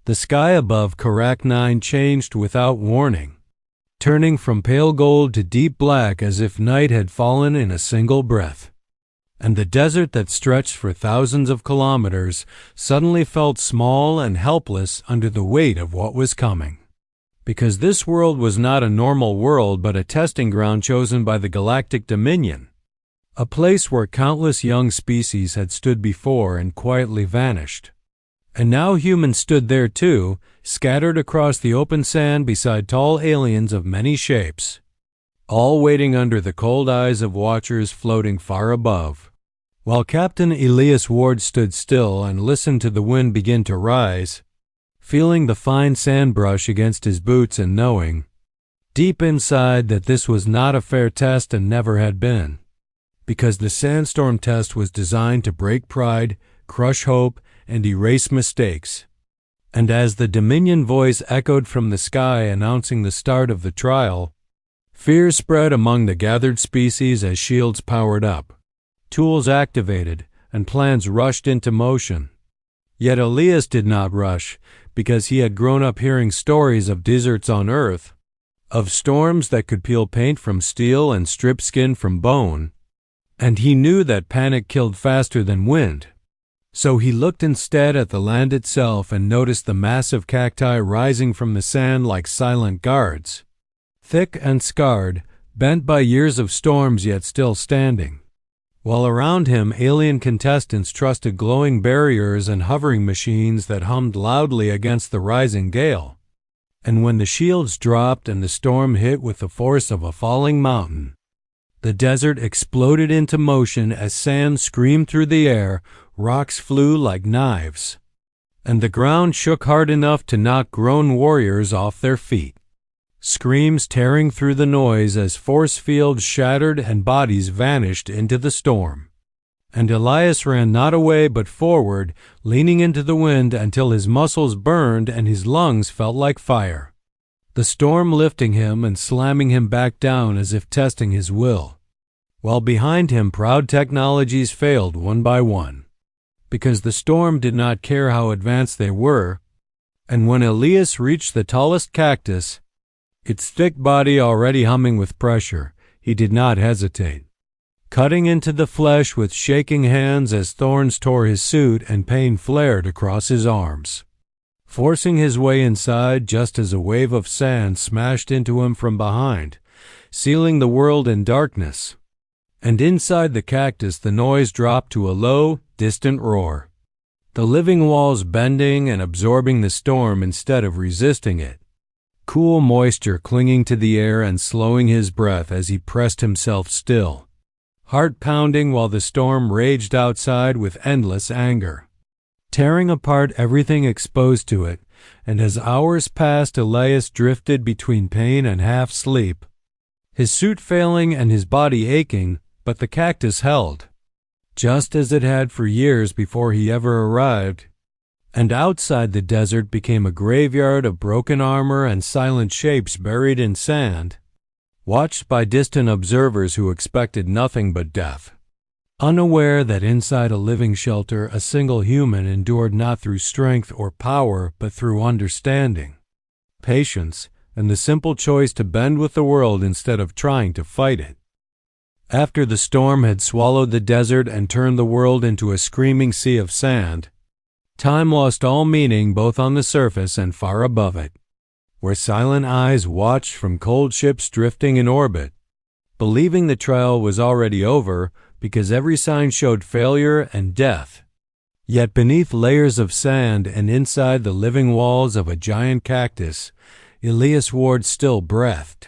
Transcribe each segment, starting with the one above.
The sky above Karak-9 changed without warning, turning from pale gold to deep black as if night had fallen in a single breath. And the desert that stretched for thousands of kilometers suddenly felt small and helpless under the weight of what was coming. Because this world was not a normal world but a testing ground chosen by the Galactic Dominion, a place where countless young species had stood before and quietly vanished. And now humans stood there too, scattered across the open sand beside tall aliens of many shapes, all waiting under the cold eyes of watchers floating far above. While Captain Elias Ward stood still and listened to the wind begin to rise, feeling the fine sand brush against his boots and knowing, deep inside, that this was not a fair test and never had been. Because the Sandstorm test was designed to break pride, crush hope, and erase mistakes. And as the Dominion voice echoed from the sky announcing the start of the trial, fear spread among the gathered species as shields powered up, tools activated, and plans rushed into motion. Yet Elias did not rush, because he had grown up hearing stories of deserts on Earth, of storms that could peel paint from steel and strip skin from bone, and he knew that panic killed faster than wind. So he looked instead at the land itself and noticed the massive cacti rising from the sand like silent guards, thick and scarred, bent by years of storms yet still standing. While around him alien contestants trusted glowing barriers and hovering machines that hummed loudly against the rising gale. And when the shields dropped and the storm hit with the force of a falling mountain, the desert exploded into motion as sand screamed through the air, rocks flew like knives, and the ground shook hard enough to knock grown warriors off their feet. Screams tearing through the noise as force fields shattered and bodies vanished into the storm. And Elias ran not away but forward, leaning into the wind until his muscles burned and his lungs felt like fire, the storm lifting him and slamming him back down as if testing his will, while behind him proud technologies failed one by one, because the storm did not care how advanced they were. And when Elias reached the tallest cactus, its thick body already humming with pressure, he did not hesitate, cutting into the flesh with shaking hands as thorns tore his suit and pain flared across his arms, forcing his way inside just as a wave of sand smashed into him from behind, sealing the world in darkness. And inside the cactus the noise dropped to a low, distant roar, the living walls bending and absorbing the storm instead of resisting it, cool moisture clinging to the air and slowing his breath as he pressed himself still, heart pounding while the storm raged outside with endless anger, tearing apart everything exposed to it. And as hours passed, Elias drifted between pain and half-sleep, his suit failing and his body aching, but the cactus held, just as it had for years before he ever arrived. And outside the desert became a graveyard of broken armor and silent shapes buried in sand, watched by distant observers who expected nothing but death, unaware that inside a living shelter a single human endured not through strength or power but through understanding, patience, and the simple choice to bend with the world instead of trying to fight it. After the storm had swallowed the desert and turned the world into a screaming sea of sand, time lost all meaning both on the surface and far above it, where silent eyes watched from cold ships drifting in orbit, believing the trial was already over because every sign showed failure and death. Yet beneath layers of sand and inside the living walls of a giant cactus, Elias Ward still breathed,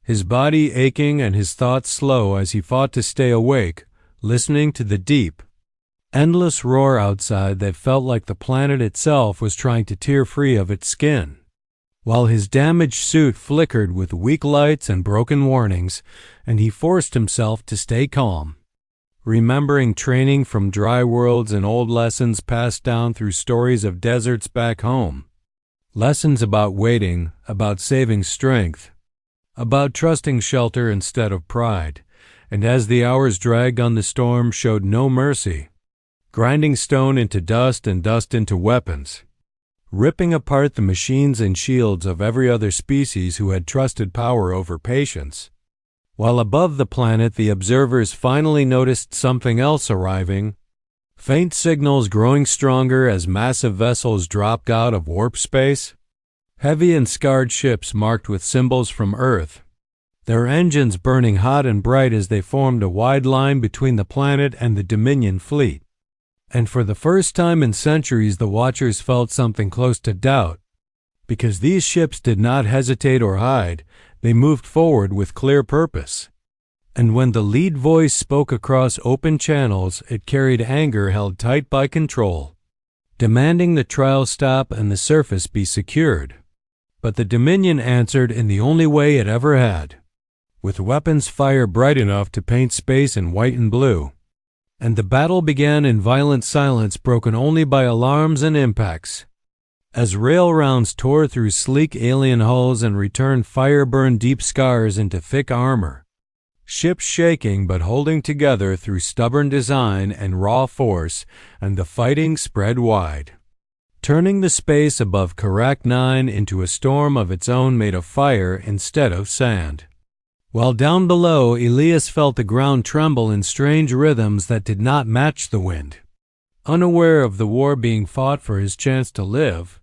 his body aching and his thoughts slow as he fought to stay awake, listening to the deep, endless roar outside that felt like the planet itself was trying to tear free of its skin. While his damaged suit flickered with weak lights and broken warnings, and he forced himself to stay calm, remembering training from dry worlds and old lessons passed down through stories of deserts back home. Lessons about waiting, about saving strength, about trusting shelter instead of pride, and as the hours dragged on the storm showed no mercy, grinding stone into dust and dust into weapons, ripping apart the machines and shields of every other species who had trusted power over patience. While above the planet, the observers finally noticed something else arriving. Faint signals growing stronger as massive vessels dropped out of warp space. Heavy and scarred ships marked with symbols from Earth, their engines burning hot and bright as they formed a wide line between the planet and the Dominion fleet. And for the first time in centuries, the Watchers felt something close to doubt. Because these ships did not hesitate or hide, they moved forward with clear purpose. And when the lead voice spoke across open channels, it carried anger held tight by control, demanding the trial stop and the surface be secured. But the Dominion answered in the only way it ever had, with weapons fire bright enough to paint space in white and blue. And the battle began in violent silence, broken only by alarms and impacts. As rail rounds tore through sleek alien hulls and returned fire-burned deep scars into thick armor, ships shaking but holding together through stubborn design and raw force, and the fighting spread wide, turning the space above Karak 9 into a storm of its own made of fire instead of sand. While down below, Elias felt the ground tremble in strange rhythms that did not match the wind. Unaware of the war being fought for his chance to live,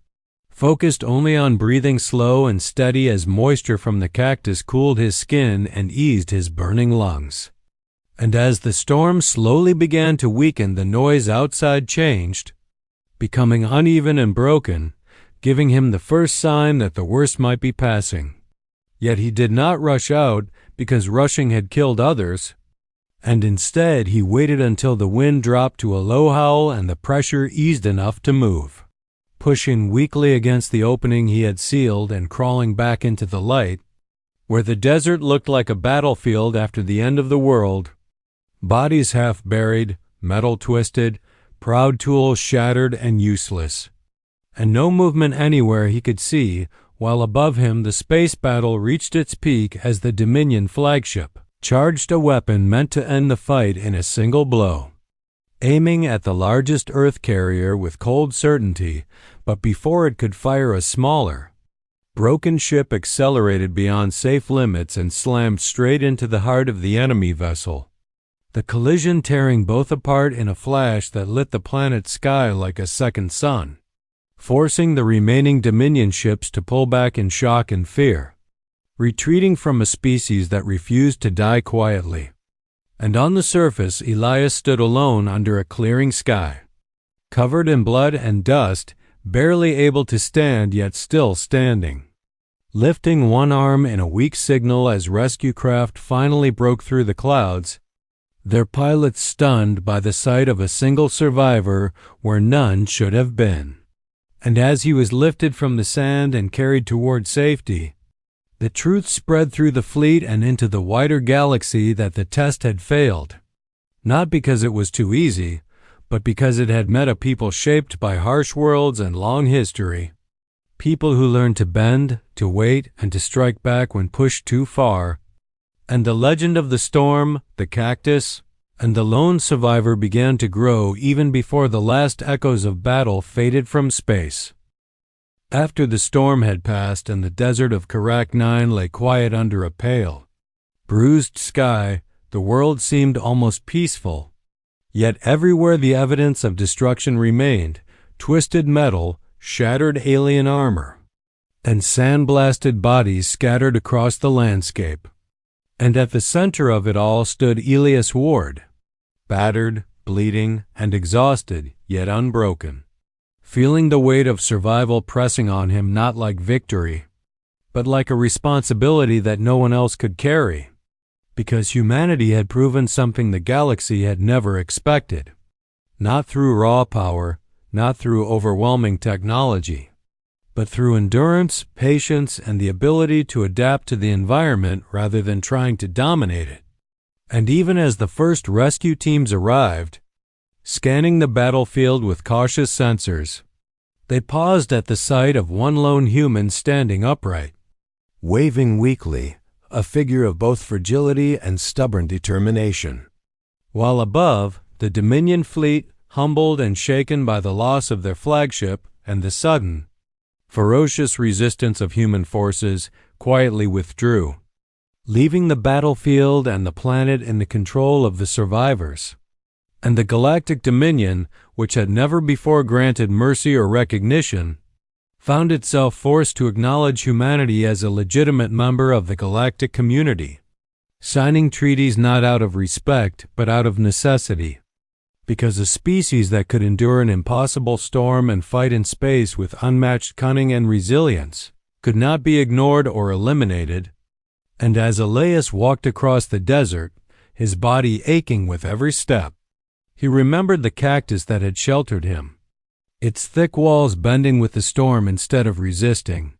focused only on breathing slow and steady as moisture from the cactus cooled his skin and eased his burning lungs. And as the storm slowly began to weaken, the noise outside changed, becoming uneven and broken, giving him the first sign that the worst might be passing. Yet he did not rush out, because rushing had killed others, and instead he waited until the wind dropped to a low howl and the pressure eased enough to move. Pushing weakly against the opening he had sealed and crawling back into the light, where the desert looked like a battlefield after the end of the world, bodies half buried, metal twisted, proud tools shattered and useless, and no movement anywhere he could see, while above him the space battle reached its peak as the Dominion flagship charged a weapon meant to end the fight in a single blow, aiming at the largest Earth carrier with cold certainty. But before it could fire a smaller, broken ship accelerated beyond safe limits and slammed straight into the heart of the enemy vessel, the collision tearing both apart in a flash that lit the planet's sky like a second sun, forcing the remaining Dominion ships to pull back in shock and fear, retreating from a species that refused to die quietly. And on the surface, Elias stood alone under a clearing sky, covered in blood and dust, barely able to stand yet still standing, lifting one arm in a weak signal as rescue craft finally broke through the clouds, their pilots stunned by the sight of a single survivor where none should have been. And as he was lifted from the sand and carried toward safety, the truth spread through the fleet and into the wider galaxy that the test had failed, not because it was too easy, but because it had met a people shaped by harsh worlds and long history, people who learned to bend, to wait, and to strike back when pushed too far. And the legend of the storm, the cactus, and the lone survivor began to grow even before the last echoes of battle faded from space. After the storm had passed and the desert of Karak 9 lay quiet under a pale, bruised sky, the world seemed almost peaceful. Yet everywhere the evidence of destruction remained, twisted metal, shattered alien armor, and sandblasted bodies scattered across the landscape. And at the center of it all stood Elias Ward, battered, bleeding, and exhausted, yet unbroken, feeling the weight of survival pressing on him not like victory, but like a responsibility that no one else could carry, because humanity had proven something the galaxy had never expected, not through raw power, not through overwhelming technology, but through endurance, patience, and the ability to adapt to the environment rather than trying to dominate it. And even as the first rescue teams arrived, scanning the battlefield with cautious sensors, they paused at the sight of one lone human standing upright, waving weakly, a figure of both fragility and stubborn determination. While above, the Dominion fleet, humbled and shaken by the loss of their flagship and the sudden, ferocious resistance of human forces quietly withdrew, leaving the battlefield and the planet in the control of the survivors. And the Galactic Dominion, which had never before granted mercy or recognition, found itself forced to acknowledge humanity as a legitimate member of the galactic community, signing treaties not out of respect but out of necessity, because a species that could endure an impossible storm and fight in space with unmatched cunning and resilience could not be ignored or eliminated. And as Elias walked across the desert, his body aching with every step, he remembered the cactus that had sheltered him, its thick walls bending with the storm instead of resisting,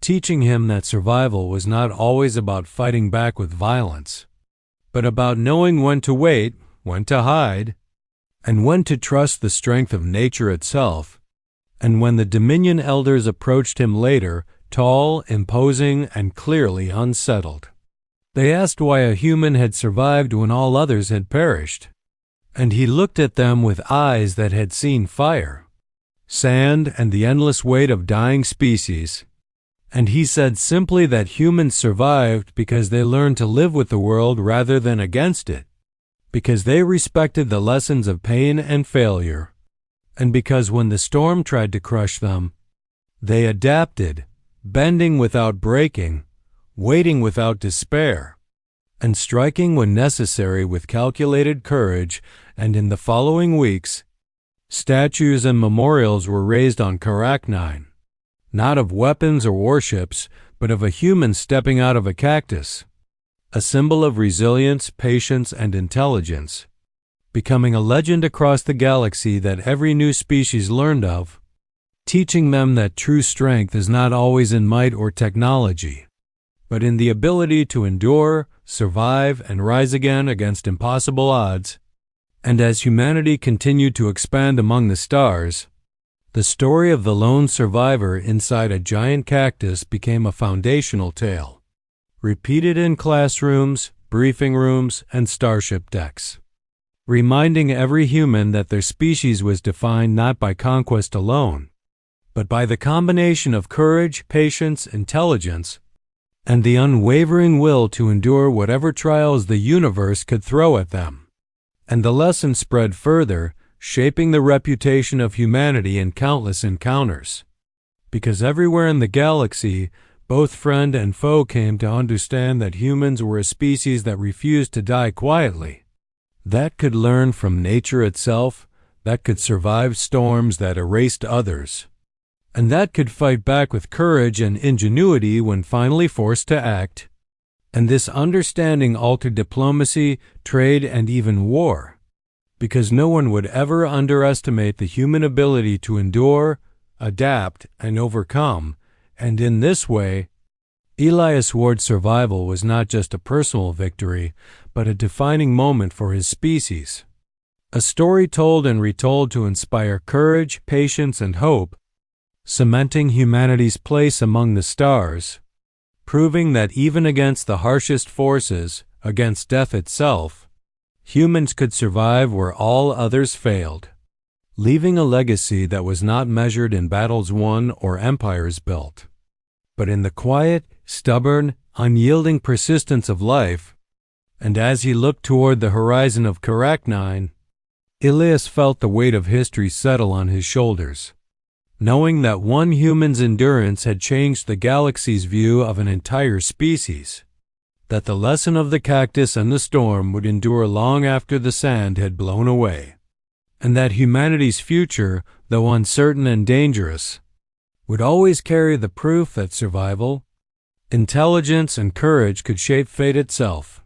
teaching him that survival was not always about fighting back with violence, but about knowing when to wait, when to hide, and when to trust the strength of nature itself. And when the Dominion elders approached him later, tall, imposing, and clearly unsettled, they asked why a human had survived when all others had perished. And he looked at them with eyes that had seen fire, sand, and the endless weight of dying species. And he said simply that humans survived because they learned to live with the world rather than against it, because they respected the lessons of pain and failure, and because when the storm tried to crush them, they adapted, bending without breaking, waiting without despair, and striking when necessary with calculated courage. And in the following weeks, statues and memorials were raised on Cactus, not of weapons or warships, but of a human stepping out of a cactus, a symbol of resilience, patience, and intelligence, becoming a legend across the galaxy that every new species learned of, teaching them that true strength is not always in might or technology, but in the ability to endure, survive, and rise again against impossible odds. And as humanity continued to expand among the stars, the story of the lone survivor inside a giant cactus became a foundational tale, repeated in classrooms, briefing rooms, and starship decks, reminding every human that their species was defined not by conquest alone, but by the combination of courage, patience, intelligence, and the unwavering will to endure whatever trials the universe could throw at them. And the lesson spread further, shaping the reputation of humanity in countless encounters, because everywhere in the galaxy, both friend and foe came to understand that humans were a species that refused to die quietly, that could learn from nature itself, that could survive storms that erased others, and that could fight back with courage and ingenuity when finally forced to act. And this understanding altered diplomacy, trade, and even war, because no one would ever underestimate the human ability to endure, adapt, and overcome. And in this way, Elias Ward's survival was not just a personal victory, but a defining moment for his species. A story told and retold to inspire courage, patience, and hope, cementing humanity's place among the stars, proving that even against the harshest forces, against death itself, humans could survive where all others failed, leaving a legacy that was not measured in battles won or empires built, but in the quiet, stubborn, unyielding persistence of life. And as he looked toward the horizon of Cactus, Elias felt the weight of history settle on his shoulders, knowing that one human's endurance had changed the galaxy's view of an entire species, that the lesson of the cactus and the storm would endure long after the sand had blown away, and that humanity's future, though uncertain and dangerous, would always carry the proof that survival, intelligence, and courage could shape fate itself.